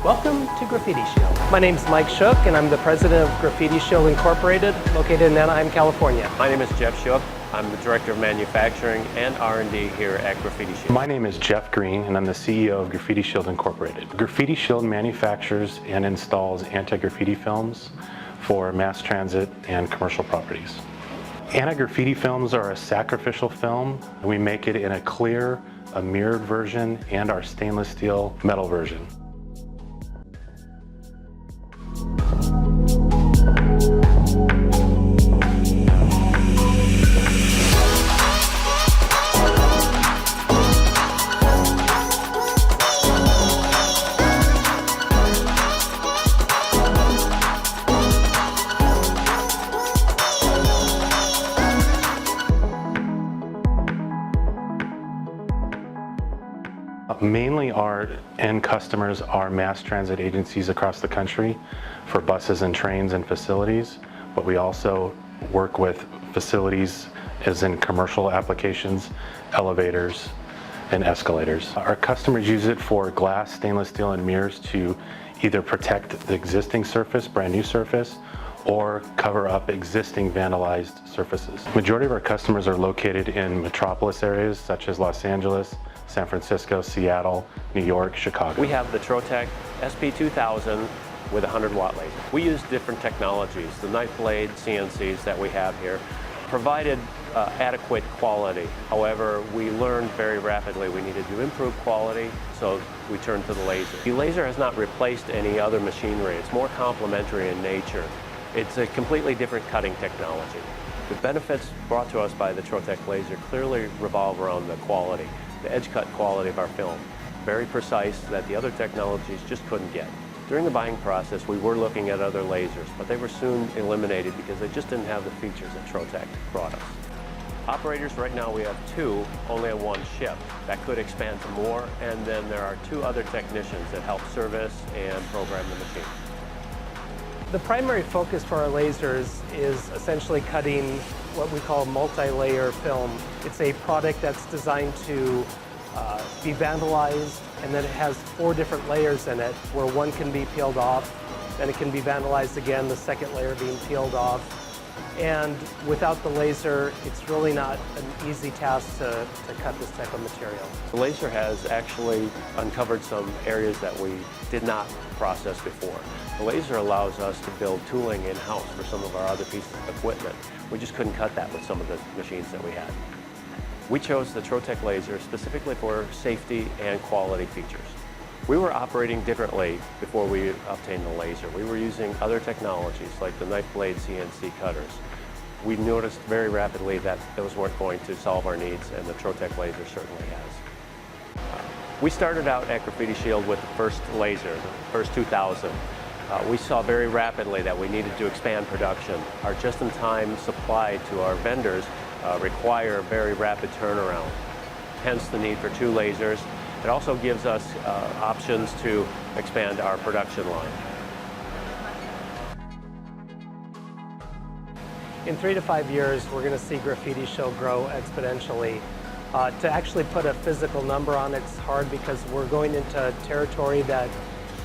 Welcome to Graffiti Shield. My name is Mike Shook and I'm the president of Graffiti Shield Incorporated, located in Anaheim, California. My name is Jeff Shook. I'm the director of manufacturing and R&D here at Graffiti Shield. My name is Jeff Green and I'm the CEO of Graffiti Shield Incorporated. Graffiti Shield manufactures and installs anti-graffiti films for mass transit and commercial properties. Anti-graffiti films are a sacrificial film. We make it in a clear, a mirrored version, and our stainless steel metal version. Mainly our end customers are mass transit agencies across the country for buses and trains and facilities, but we also work with facilities as in commercial applications, elevators, and escalators. Our customers use it for glass, stainless steel, and mirrors to either protect the existing surface, brand new surface, or cover up existing vandalized surfaces. Majority of our customers are located in metropolis areas such as Los Angeles, San Francisco, Seattle, New York, Chicago. We have the Trotec SP2000 with a 100-watt laser. We use different technologies. The knife blade CNCs that we have here provided adequate quality. However, we learned very rapidly we needed to improve quality, so we turned to the laser. The laser has not replaced any other machinery. It's more complementary in nature. It's a completely different cutting technology. The benefits brought to us by the Trotec laser clearly revolve around the quality, the edge cut quality of our film. Very precise that the other technologies just couldn't get. During the buying process, we were looking at other lasers, but they were soon eliminated because they just didn't have the features that Trotec brought us. Operators, right now we have two, only on one shift. That could expand to more, and then there are two other technicians that help service and program the machine. The primary focus for our lasers is essentially cutting what we call multi-layer film. It's a product that's designed to be vandalized, and then it has 4 different layers in it, where one can be peeled off, then it can be vandalized again, the second layer being peeled off. And without the laser, it's really not an easy task to cut this type of material. The laser has actually uncovered some areas that we did not process before. The laser allows us to build tooling in-house for some of our other pieces of equipment. We just couldn't cut that with some of the machines that we had. We chose the Trotec laser specifically for safety and quality features. We were operating differently before we obtained the laser. We were using other technologies like the knife blade CNC cutters. We noticed very rapidly that those weren't going to solve our needs, and the Trotec laser certainly has. We started out at Graffiti Shield with the first laser, the first 2000. We saw very rapidly that we needed to expand production. Our just-in-time supply to our vendors require very rapid turnaround, hence the need for 2 lasers. It also gives us options to expand our production line. In 3 to 5 years, we're going to see Graffiti Shield grow exponentially. To actually put a physical number on it's hard because we're going into territory that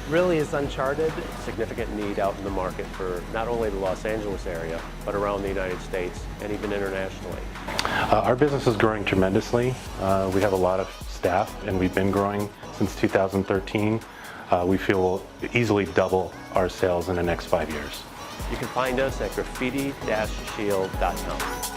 really is uncharted. Significant need out in the market for not only the Los Angeles area, but around the United States and even internationally. Our business is growing tremendously. We have a lot of staff, and we've been growing since 2013. We feel we'll easily double our sales in the next 5 years. You can find us at graffiti-shield.com.